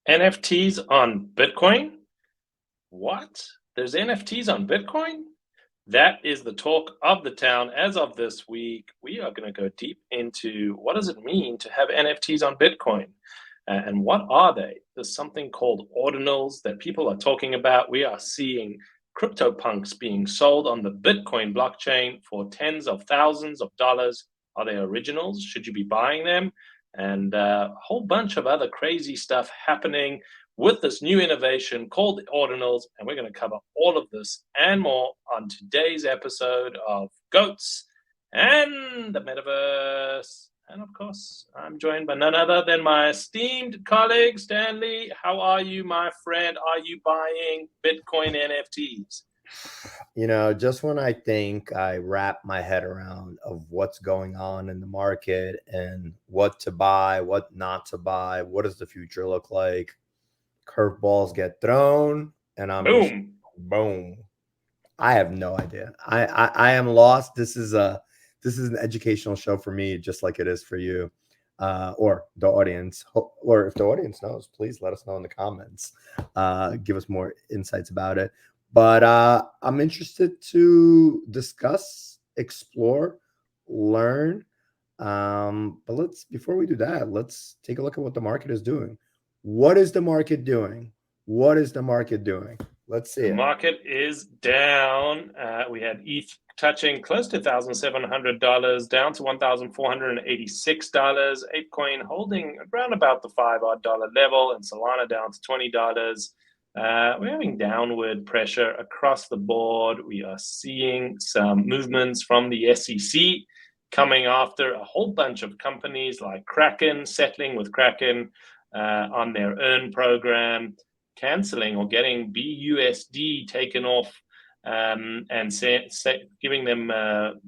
NFTs on Bitcoin? What? There's NFTs on Bitcoin? That is the talk of the town as of this week. We are going to go deep into what does it mean to have NFTs on Bitcoin? And what are they? There's something called ordinals that people are talking about. We are seeing CryptoPunks being sold on the Bitcoin blockchain for tens of thousands of dollars. Are they originals? Should you be buying them? And a whole bunch of other crazy stuff happening with this new innovation called Ordinals. And we're going to cover all of this and more on today's episode of Goats and the Metaverse. And of course, I'm joined by none other than my esteemed colleague, Stanley. How are you, my friend? Are you buying Bitcoin NFTs? Just when I think I wrap my head around of what's going on in the market and what to buy, what not to buy, what does the future look like, curveballs get thrown, and I'm just Boom. boom. I have no idea. I am lost. This is an educational show for me, just like it is for you, or the audience. Or if the audience knows, please let us know in the comments. Give us more insights about it. But I'm interested to discuss, explore, learn. But before we do that, let's take a look at what the market is doing. What is the market doing? What is the market doing? Let's see The it. market is down. We had ETH touching close to $1,700, down to $1,486. ApeCoin holding around about the $5 level, and Solana down to $20. We're having downward pressure across the board. We are seeing some movements from the SEC coming after a whole bunch of companies like Kraken, settling with Kraken on their earn program, canceling or getting BUSD taken off, and giving them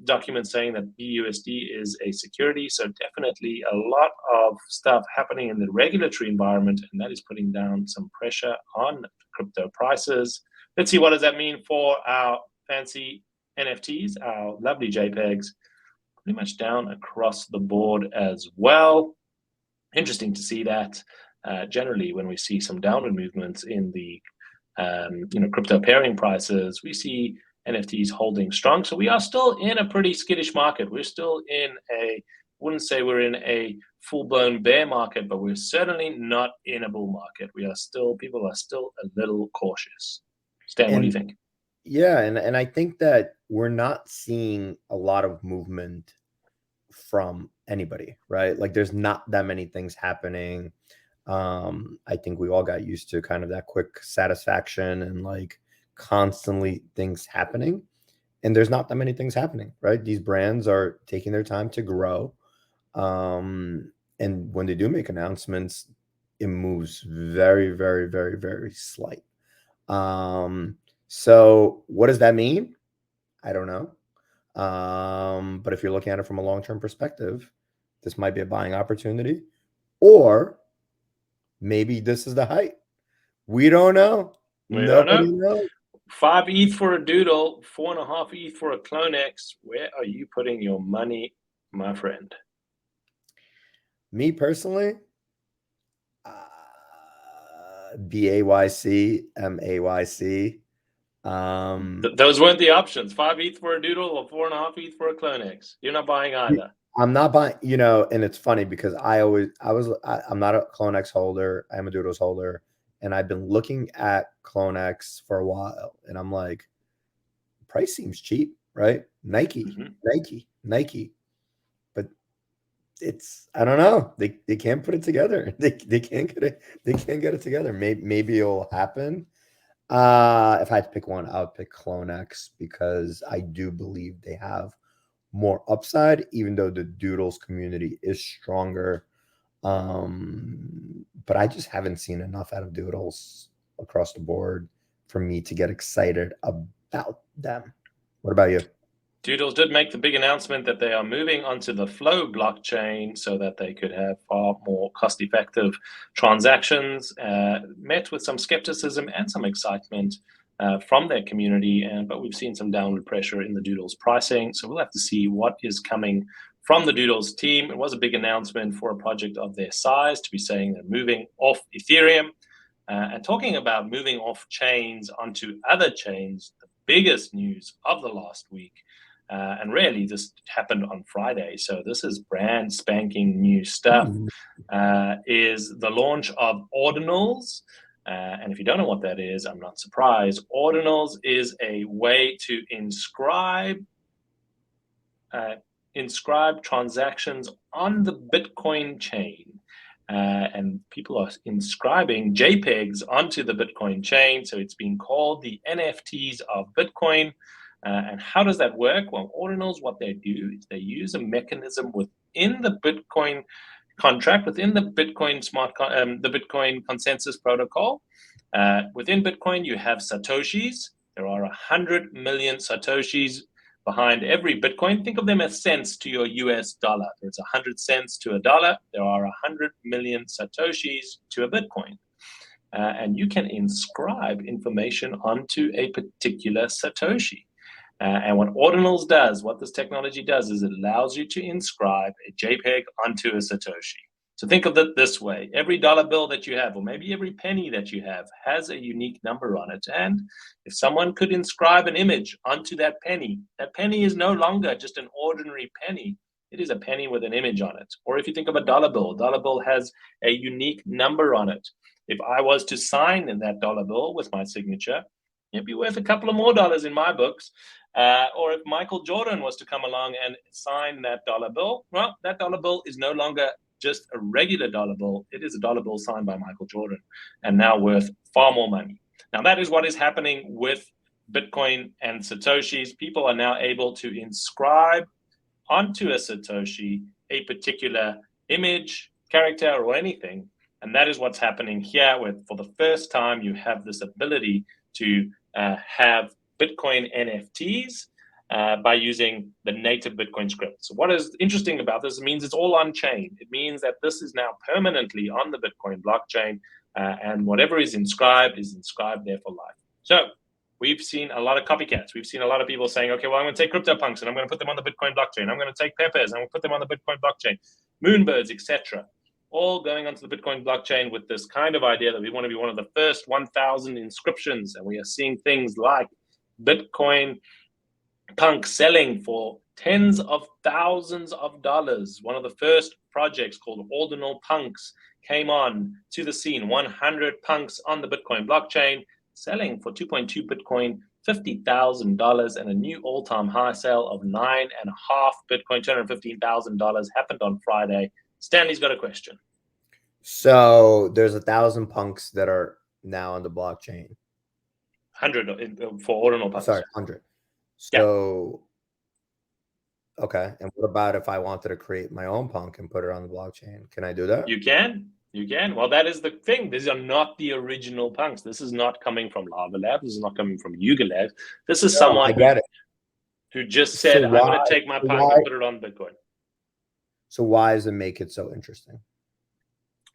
documents saying that BUSD is a security. So definitely a lot of stuff happening in the regulatory environment, and that is putting down some pressure on crypto prices. Let's see, what does that mean for our fancy NFTs, our lovely JPEGs? Pretty much down across the board as well. Interesting to see that. Generally, when we see some downward movements in the crypto pairing prices, we see NFTs holding strong. So we are still in a pretty skittish market. We're still in wouldn't say we're in a full-blown bear market, but we're certainly not in a bull market. People are still a little cautious. Stan, what do you think? Yeah, and I think that we're not seeing a lot of movement from anybody, right? Like there's not that many things happening. I think we all got used to kind of that quick satisfaction and like constantly things happening. And there's not that many things happening, right? These brands are taking their time to grow. And when they do make announcements, it moves very, very, very, very slight. So what does that mean? I don't know. But if you're looking at it from a long-term perspective, this might be a buying opportunity, or maybe this is the height. We don't know. Nobody knows. 5 ETH for a doodle, 4.5 ETH for a CloneX. Where are you putting your money, my friend? Me personally, BAYC, MAYC. Those weren't the options. 5 ETH for a doodle or 4.5 ETH for a CloneX. You're not buying either. I'm not buying, and it's funny because I'm not a CloneX holder. I'm a Doodles holder, and I've been looking at CloneX for a while, and I'm like, price seems cheap, right? Nike, but I don't know. They can't put it together. They can't get it. They can't get it together. Maybe it'll happen. If I had to pick one, I would pick CloneX because I do believe they have more upside, even though the Doodles community is stronger. But I just haven't seen enough out of Doodles across the board for me to get excited about them. What about you? Doodles did make the big announcement that they are moving onto the Flow blockchain so that they could have far more cost-effective transactions. Met with some skepticism and some excitement from their community, but we've seen some downward pressure in the Doodles pricing. So we'll have to see what is coming from the Doodles team. It was a big announcement for a project of their size to be saying they're moving off Ethereum. And talking about moving off chains onto other chains, the biggest news of the last week, and really this happened on Friday, so this is brand spanking new stuff, is the launch of Ordinals. And if you don't know what that is, I'm not surprised. Ordinals is a way to inscribe transactions on the Bitcoin chain. And people are inscribing JPEGs onto the Bitcoin chain. So it's being called the NFTs of Bitcoin. And how does that work? Well, Ordinals, what they do is they use a mechanism within the Bitcoin contract, within the Bitcoin the Bitcoin consensus protocol. Within Bitcoin, you have Satoshis. There are 100 million Satoshis behind every Bitcoin. Think of them as cents to your US dollar. There's 100 cents to a dollar. There are 100 million Satoshis to a Bitcoin. And you can inscribe information onto a particular Satoshi. And what Ordinals does, what this technology does, is it allows you to inscribe a JPEG onto a Satoshi. So think of it this way. Every dollar bill that you have, or maybe every penny that you have, has a unique number on it. And if someone could inscribe an image onto that penny is no longer just an ordinary penny. It is a penny with an image on it. Or if you think of a dollar bill has a unique number on it. If I was to sign in that dollar bill with my signature, it'd be worth a couple of more dollars in my books. Or if Michael Jordan was to come along and sign that dollar bill, well, that dollar bill is no longer just a regular dollar bill. It is a dollar bill signed by Michael Jordan and now worth far more money. Now, that is what is happening with Bitcoin and Satoshis. People are now able to inscribe onto a Satoshi a particular image, character, or anything. And that is what's happening here, where for the first time you have this ability to have Bitcoin NFTs by using the native Bitcoin script. So what is interesting about this, it means it's all on chain. It means that this is now permanently on the Bitcoin blockchain, and whatever is inscribed there for life. So we've seen a lot of copycats. We've seen a lot of people saying, okay, well, I'm going to take CryptoPunks and I'm going to put them on the Bitcoin blockchain. I'm going to take Peppers and I'm going to put them on the Bitcoin blockchain. Moonbirds, etc. All going onto the Bitcoin blockchain with this kind of idea that we want to be one of the first 1,000 inscriptions. And we are seeing things like Bitcoin Punk selling for tens of thousands of dollars. One of the first projects called Ordinal Punks came on to the scene. 100 punks on the Bitcoin blockchain selling for 2.2 Bitcoin, $50,000, and a new all-time high sale of 9.5 Bitcoin, $215,000 happened on Friday. Stanley's got a question. So there's 1,000 punks that are now on the blockchain. 100 for Ordinal Punks. Sorry, 100. So, yeah. Okay. And what about if I wanted to create my own punk and put it on the blockchain? Can I do that? You can. Well, that is the thing. These are not the original punks. This is not coming from Lava Labs. This is not coming from Yuga Labs. This is someone who just said, I'm going to take my punk and put it on Bitcoin. So why does it make it so interesting?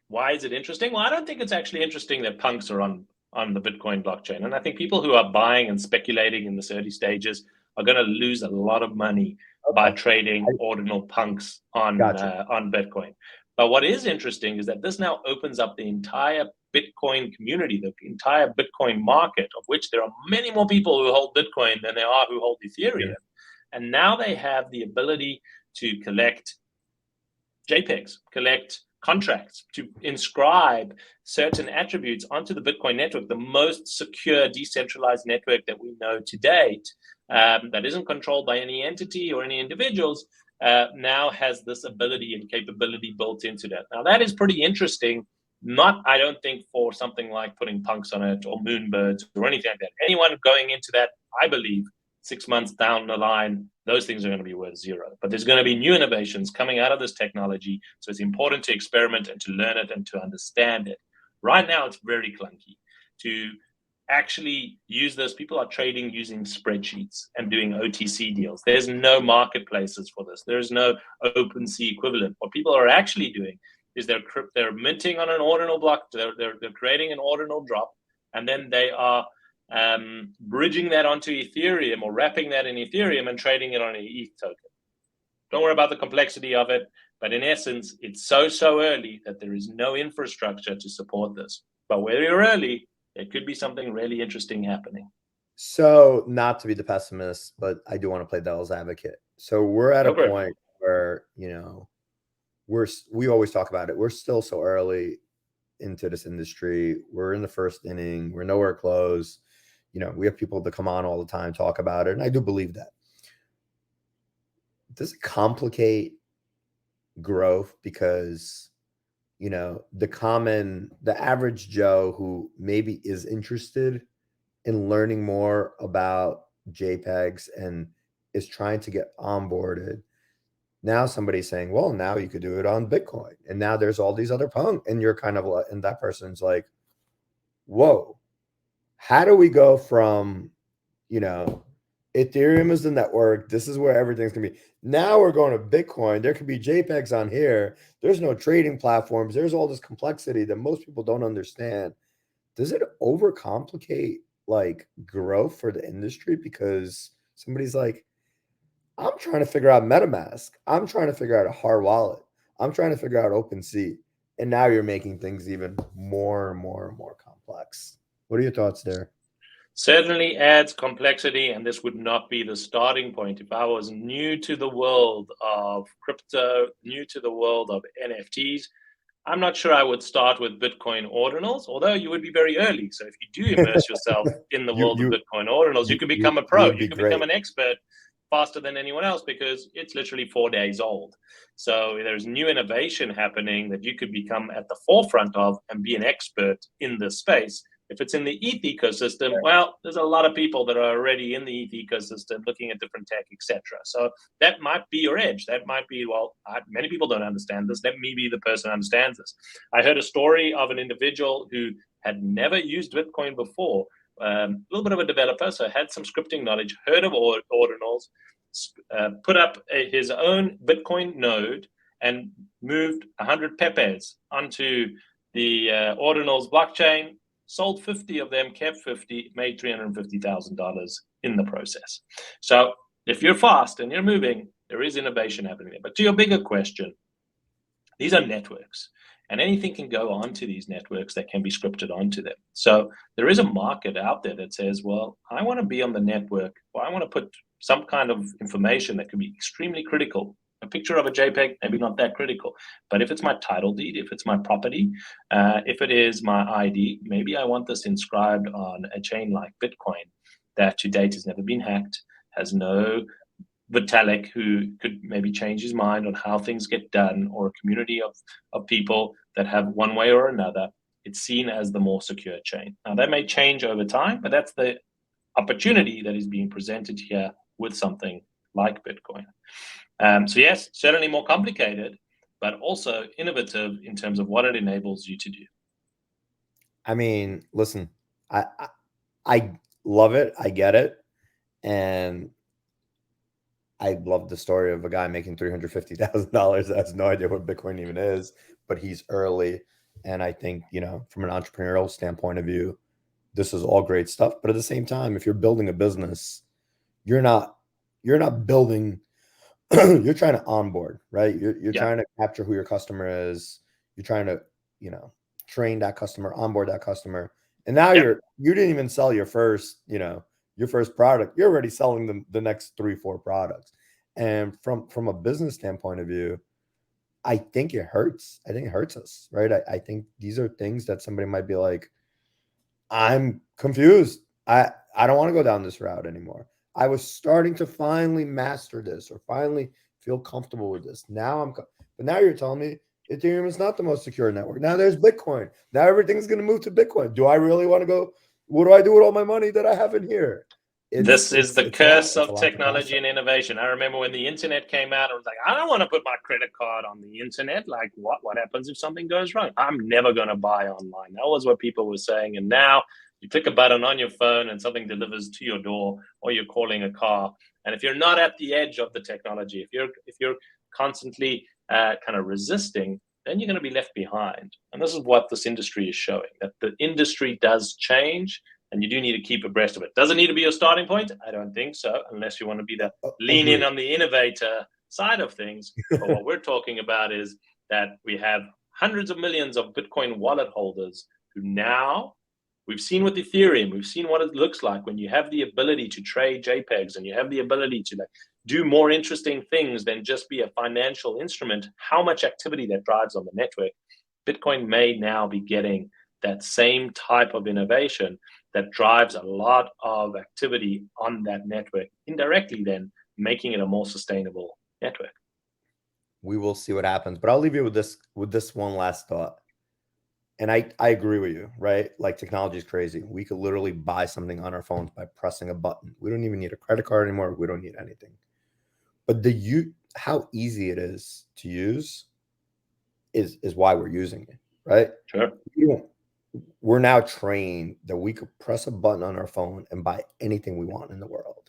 Why is it interesting? Well, I don't think it's actually interesting that punks are on the Bitcoin blockchain. And I think people who are buying and speculating in this early stages are going to lose a lot of money by trading ordinal punks on Bitcoin. But what is interesting is that this now opens up the entire Bitcoin community, the entire Bitcoin market, of which there are many more people who hold Bitcoin than there are who hold Ethereum. Yeah. And now they have the ability to collect JPEGs, collect contracts, to inscribe certain attributes onto the Bitcoin network, the most secure decentralized network that we know to date, that isn't controlled by any entity or any individuals, now has this ability and capability built into that. Now, that is pretty interesting. Not, I don't think, for something like putting punks on it or moonbirds or anything like that. Anyone going into that, I believe, 6 months down the line, those things are going to be worth zero. But there's going to be new innovations coming out of this technology. So it's important to experiment and to learn it and to understand it. Right now, it's very clunky. To actually use this, people are trading using spreadsheets and doing OTC deals. There's no marketplaces for this. There's no OpenSea equivalent. What people are actually doing is they're minting on an ordinal block. They're creating an ordinal drop, and then they are bridging that onto Ethereum or wrapping that in Ethereum and trading it on an ETH token. Don't worry about the complexity of it, but in essence, it's so early that there is no infrastructure to support this. But where you're early, there could be something really interesting happening. So, not to be the pessimist, but I do want to play devil's advocate. So we're at a Go for it. point where, we always talk about it. We're still so early into this industry. We're in the first inning. We're nowhere close. We have people that come on all the time, talk about it, and I do believe that. Does it complicate growth because the average Joe who maybe is interested in learning more about JPEGs and is trying to get onboarded, now somebody's saying, well, now you could do it on Bitcoin, and now there's all these other and you're kind of like, and that person's like, whoa, how do we go from Ethereum is the network, this is where everything's gonna be, now we're going to Bitcoin, there could be JPEGs on here, there's no trading platforms, there's all this complexity that most people don't understand. Does it overcomplicate like growth for the industry because somebody's like, I'm trying to figure out MetaMask, I'm trying to figure out a hard wallet, I'm trying to figure out OpenSea, and now you're making things even more and more and more complex? What are your thoughts there? Certainly adds complexity, and this would not be the starting point. If I was new to the world of crypto, new to the world of NFTs, I'm not sure I would start with Bitcoin ordinals, although you would be very early. So if you do immerse yourself in the you world of you Bitcoin ordinals, you can become a you pro. would You be can become great. an expert faster than anyone else because it's literally 4 days old. So there's new innovation happening that you could become at the forefront of and be an expert in this space. If it's in the ETH ecosystem, well, there's a lot of people that are already in the ETH ecosystem looking at different tech, etc. So that might be your edge. That might be, many people don't understand this. Let me be the person who understands this. I heard a story of an individual who had never used Bitcoin before, a little bit of a developer, so had some scripting knowledge, heard of ordinals, put up his own Bitcoin node and moved 100 pepes onto the ordinals blockchain, sold 50 of them, kept 50, made $350,000 in the process. So if you're fast and you're moving, there is innovation happening there. But to your bigger question, these are networks, and anything can go onto these networks that can be scripted onto them. So there is a market out there that says, well, I want to be on the network, or I want to put some kind of information that could be extremely critical. A picture of a JPEG, maybe not that critical, but if it's my title deed, if it's my property, if it is my ID, maybe I want this inscribed on a chain like Bitcoin that to date has never been hacked, has no Vitalik who could maybe change his mind on how things get done, or a community of people that have one way or another. It's seen as the more secure chain. Now, that may change over time, but that's the opportunity that is being presented here with something like Bitcoin. So yes, certainly more complicated, but also innovative in terms of what it enables you to do. I mean, listen, I love it. I get it. And I love the story of a guy making $350,000 that has no idea what Bitcoin even is, but he's early. And I think, from an entrepreneurial standpoint of view, this is all great stuff. But at the same time, if you're building a business, you're not building, you're trying to onboard, right? You're trying to capture who your customer is. You're trying to, train that customer, onboard that customer. And now you didn't even sell your first, your first product. You're already selling them the next 3-4 products. And from a business standpoint of view, I think it hurts. I think it hurts us, right? I think these are things that somebody might be like, I'm confused. I don't want to go down this route anymore. I was starting to finally master this or finally feel comfortable with this. But now you're telling me Ethereum is not the most secure network. Now there's Bitcoin. Now everything's going to move to Bitcoin. Do I really want to go? What do I do with all my money that I have in here? This is the curse of technology and innovation. I remember when the internet came out, I was like, I don't want to put my credit card on the internet. Like, what happens if something goes wrong? I'm never going to buy online. That was what people were saying. And now you click a button on your phone and something delivers to your door, or you're calling a car. And if you're not at the edge of the technology, if you're constantly kind of resisting, then you're going to be left behind. And this is what this industry is showing, that the industry does change. And you do need to keep abreast of it. Does it need to be your starting point? I don't think so, unless you want to be the lean in on the innovator side of things. But what we're talking about is that we have hundreds of millions of Bitcoin wallet holders who now, we've seen with Ethereum, we've seen what it looks like when you have the ability to trade JPEGs and you have the ability to like do more interesting things than just be a financial instrument, how much activity that drives on the network. Bitcoin may now be getting that same type of innovation that drives a lot of activity on that network, indirectly then making it a more sustainable network. We will see what happens, but I'll leave you with this one last thought. And I agree with you, right? Like, technology is crazy. We could literally buy something on our phones by pressing a button. We don't even need a credit card anymore. We don't need anything. But how easy it is to use is why we're using it, right? Sure. We're now trained that we could press a button on our phone and buy anything we want in the world.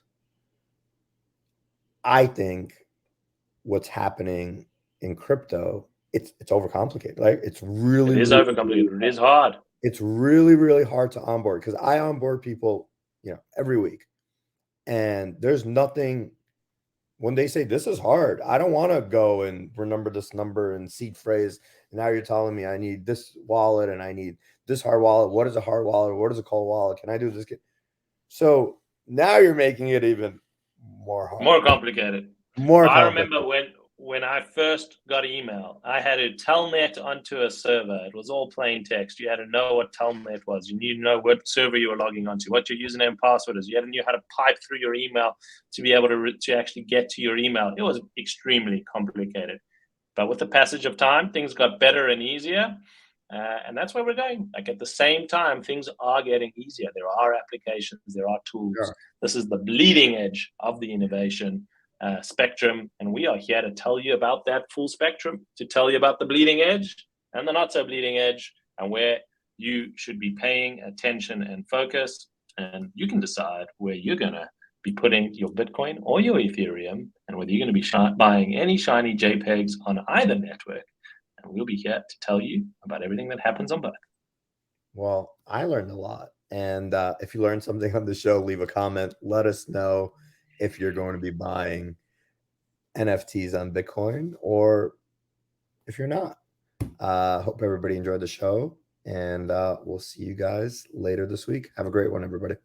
I think what's happening in crypto, it's overcomplicated. Like, it is overcomplicated. It is hard. It's really, really hard to onboard, because I onboard people, every week. And there's nothing, when they say this is hard, I don't want to go and remember this number and seed phrase. And now you're telling me I need this wallet and I need this hard wallet. What is a hard wallet? What is a cold wallet? Can I do this? So now you're making it even more hard. More complicated. I remember when I first got email, I had to telnet onto a server. It was all plain text. You had to know what telnet was. You need to know what server you were logging onto, what your username and password is. You had to know how to pipe through your email to be able to actually get to your email. It was extremely complicated. But with the passage of time, things got better and easier. And that's where we're going. Like, at the same time, things are getting easier. There are applications, there are tools. Sure. This is the bleeding edge of the innovation spectrum, and we are here to tell you about that full spectrum, to tell you about the bleeding edge and the not so bleeding edge, and where you should be paying attention and focus. And you can decide where you're going to be putting your Bitcoin or your Ethereum, and whether you're going to be buying any shiny JPEGs on either network. And we'll be here to tell you about everything that happens on both. Well, I learned a lot. And if you learned something on the show, leave a comment. Let us know if you're going to be buying NFTs on Bitcoin or if you're not. Hope everybody enjoyed the show, and we'll see you guys later this week. Have a great one, everybody.